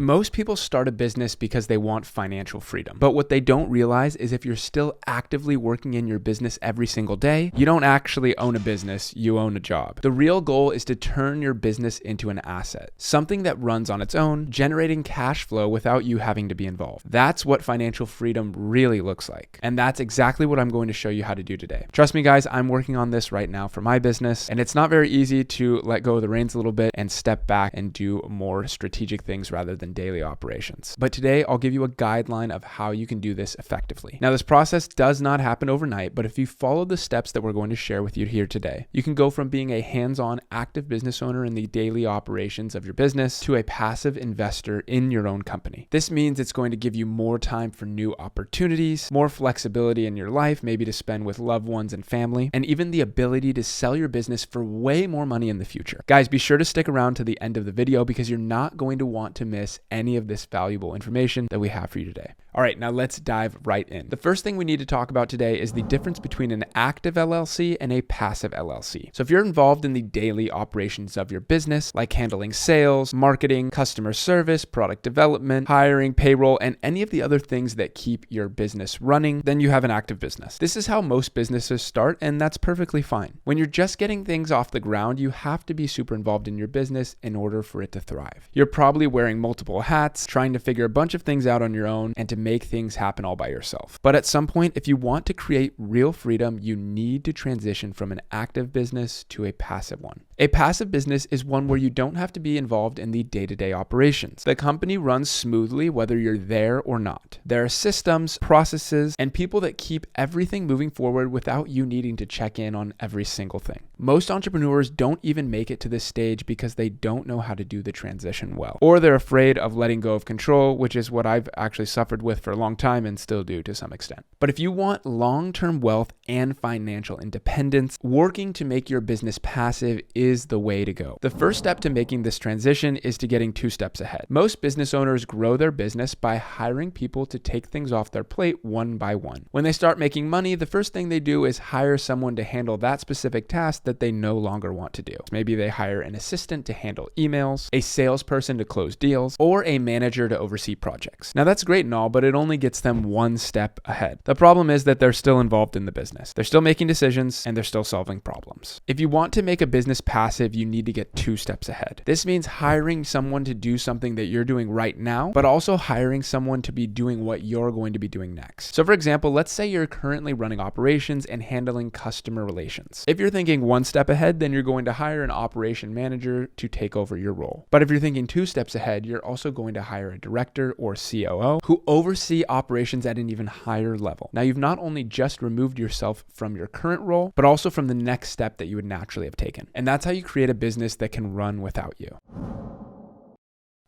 Most people start a business because they want financial freedom. But what they don't realize is if you're still actively working in your business every single day, you don't actually own a business, you own a job. The real goal is to turn your business into an asset, something that runs on its own, generating cash flow without you having to be involved. That's what financial freedom really looks like. And that's exactly what I'm going to show you how to do today. Trust me, guys, I'm working on this right now for my business, and it's not very easy to let go of the reins a little bit and step back and do more strategic things rather than daily operations. But today I'll give you a guideline of how you can do this effectively. Now, this process does not happen overnight, but if you follow the steps that we're going to share with you here today, you can go from being a hands-on active business owner in the daily operations of your business to a passive investor in your own company. This means it's going to give you more time for new opportunities, more flexibility in your life, maybe to spend with loved ones and family, and even the ability to sell your business for way more money in the future. Guys, be sure to stick around to the end of the video because you're not going to want to miss any of this valuable information that we have for you today. All right, now let's dive right in. The first thing we need to talk about today is the difference between an active LLC and a passive LLC. So if you're involved in the daily operations of your business, like handling sales, marketing, customer service, product development, hiring, payroll, and any of the other things that keep your business running, then you have an active business. This is how most businesses start, and that's perfectly fine. When you're just getting things off the ground, you have to be super involved in your business in order for it to thrive. You're probably wearing multiple hats, trying to figure a bunch of things out on your own and to make things happen all by yourself. But at some point, if you want to create real freedom, you need to transition from an active business to a passive one. A passive business is one where you don't have to be involved in the day-to-day operations. The company runs smoothly whether you're there or not. There are systems, processes, and people that keep everything moving forward without you needing to check in on every single thing. Most entrepreneurs don't even make it to this stage because they don't know how to do the transition well, or they're afraid of letting go of control, which is what I've actually suffered with for a long time and still do to some extent. But if you want long-term wealth and financial independence, working to make your business passive is the way to go. The first step to making this transition is to getting 2 steps ahead. Most business owners grow their business by hiring people to take things off their plate one by one. When they start making money, the first thing they do is hire someone to handle that specific task that they no longer want to do. Maybe they hire an assistant to handle emails, a salesperson to close deals, or a manager to oversee projects. Now that's great and all, but it only gets them 1 step ahead. The problem is that they're still involved in the business. They're still making decisions and they're still solving problems. If you want to make a business passive, you need to get 2 steps ahead. This means hiring someone to do something that you're doing right now, but also hiring someone to be doing what you're going to be doing next. So for example, let's say you're currently running operations and handling customer relations. If you're thinking 1 step ahead, then you're going to hire an operation manager to take over your role. But if you're thinking 2 steps ahead, you're also going to hire a director or COO who oversee operations at an even higher level. Now you've not only just removed yourself from your current role, but also from the next step that you would naturally have taken. And that's how you create a business that can run without you.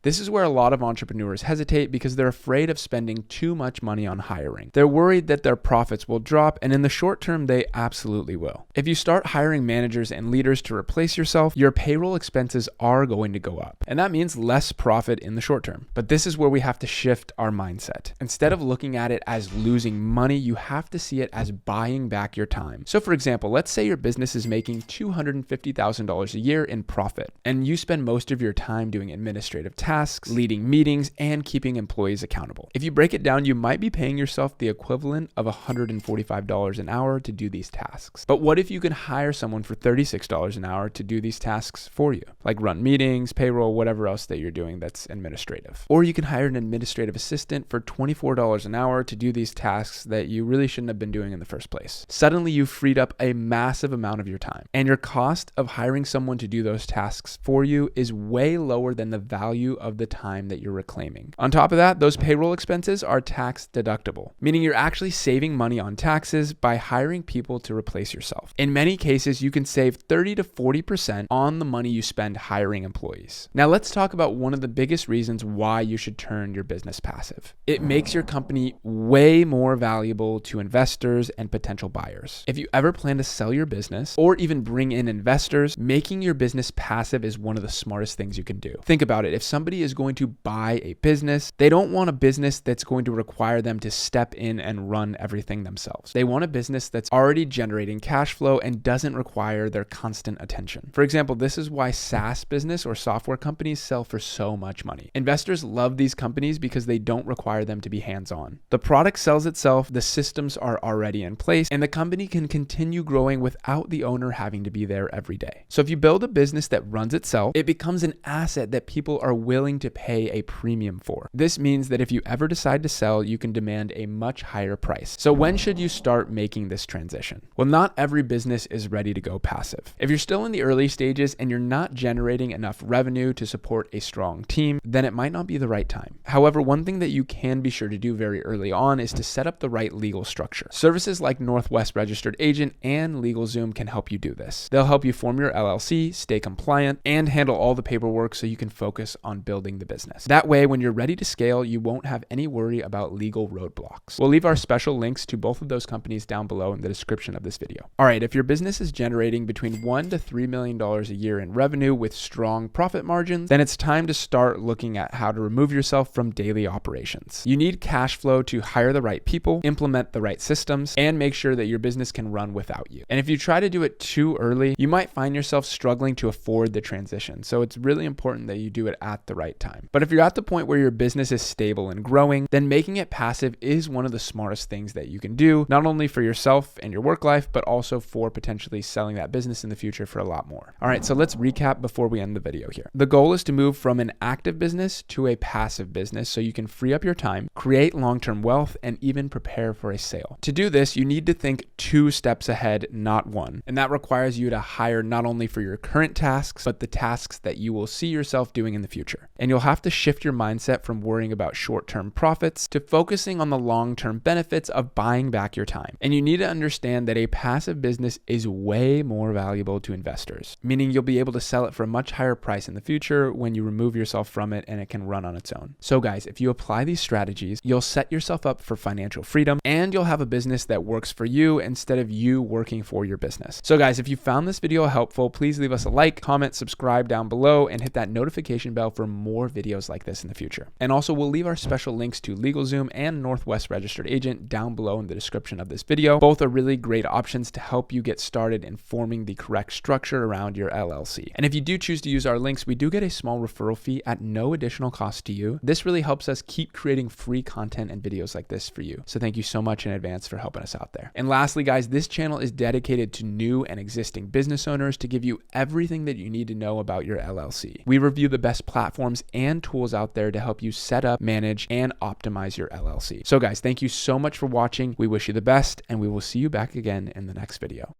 This is where a lot of entrepreneurs hesitate because they're afraid of spending too much money on hiring. They're worried that their profits will drop, and in the short term, they absolutely will. If you start hiring managers and leaders to replace yourself, your payroll expenses are going to go up, and that means less profit in the short term. But this is where we have to shift our mindset. Instead of looking at it as losing money, you have to see it as buying back your time. So for example, let's say your business is making $250,000 a year in profit, and you spend most of your time doing administrative tasks, leading meetings, and keeping employees accountable. If you break it down, you might be paying yourself the equivalent of $145 an hour to do these tasks. But what if you could hire someone for $36 an hour to do these tasks for you, like run meetings, payroll, whatever else that you're doing that's administrative? Or you can hire an administrative assistant for $24 an hour to do these tasks that you really shouldn't have been doing in the first place. Suddenly, you've freed up a massive amount of your time, and your cost of hiring someone to do those tasks for you is way lower than the value of the time that you're reclaiming. On top of that, those payroll expenses are tax deductible, meaning you're actually saving money on taxes by hiring people to replace yourself. In many cases, you can save 30 to 40% on the money you spend hiring employees. Now let's talk about one of the biggest reasons why you should turn your business passive. It makes your company way more valuable to investors and potential buyers. If you ever plan to sell your business or even bring in investors, making your business passive is one of the smartest things you can do. Think about it. If somebody somebody is going to buy a business, they don't want a business that's going to require them to step in and run everything themselves. They want a business that's already generating cash flow and doesn't require their constant attention. For example, this is why SaaS business or software companies sell for so much money. Investors love these companies because they don't require them to be hands-on. The product sells itself, the systems are already in place, and the company can continue growing without the owner having to be there every day. So if you build a business that runs itself, it becomes an asset that people are willing to pay a premium for. This means that if you ever decide to sell, you can demand a much higher price. So when should you start making this transition? Well, not every business is ready to go passive. If you're still in the early stages and you're not generating enough revenue to support a strong team, then it might not be the right time. However, one thing that you can be sure to do very early on is to set up the right legal structure. Services like Northwest Registered Agent and LegalZoom can help you do this. They'll help you form your LLC, stay compliant, and handle all the paperwork so you can focus on building the business. That way, when you're ready to scale, you won't have any worry about legal roadblocks. We'll leave our special links to both of those companies down below in the description of this video. All right, if your business is generating between $1 to $3 million a year in revenue with strong profit margins, then it's time to start looking at how to remove yourself from daily operations. You need cash flow to hire the right people, implement the right systems, and make sure that your business can run without you. And if you try to do it too early, you might find yourself struggling to afford the transition. So it's really important that you do it at the right time. But if you're at the point where your business is stable and growing, then making it passive is one of the smartest things that you can do, not only for yourself and your work life, but also for potentially selling that business in the future for a lot more. All right, so let's recap before we end the video here. The goal is to move from an active business to a passive business so you can free up your time, create long-term wealth, and even prepare for a sale. To do this, you need to think 2 steps ahead, not 1. And that requires you to hire not only for your current tasks, but the tasks that you will see yourself doing in the future. And you'll have to shift your mindset from worrying about short-term profits to focusing on the long-term benefits of buying back your time. And you need to understand that a passive business is way more valuable to investors, meaning you'll be able to sell it for a much higher price in the future when you remove yourself from it and it can run on its own. So guys, if you apply these strategies, you'll set yourself up for financial freedom and you'll have a business that works for you instead of you working for your business. So guys, if you found this video helpful, please leave us a like, comment, subscribe down below, and hit that notification bell for more videos like this in the future. And also, we'll leave our special links to LegalZoom and Northwest Registered Agent down below in the description of this video. Both are really great options to help you get started in forming the correct structure around your LLC. And if you do choose to use our links, we do get a small referral fee at no additional cost to you. This really helps us keep creating free content and videos like this for you. So thank you so much in advance for helping us out there. And lastly, guys, this channel is dedicated to new and existing business owners to give you everything that you need to know about your LLC. We review the best platforms and tools out there to help you set up, manage, and optimize your LLC. So guys, thank you so much for watching. We wish you the best, and we will see you back again in the next video.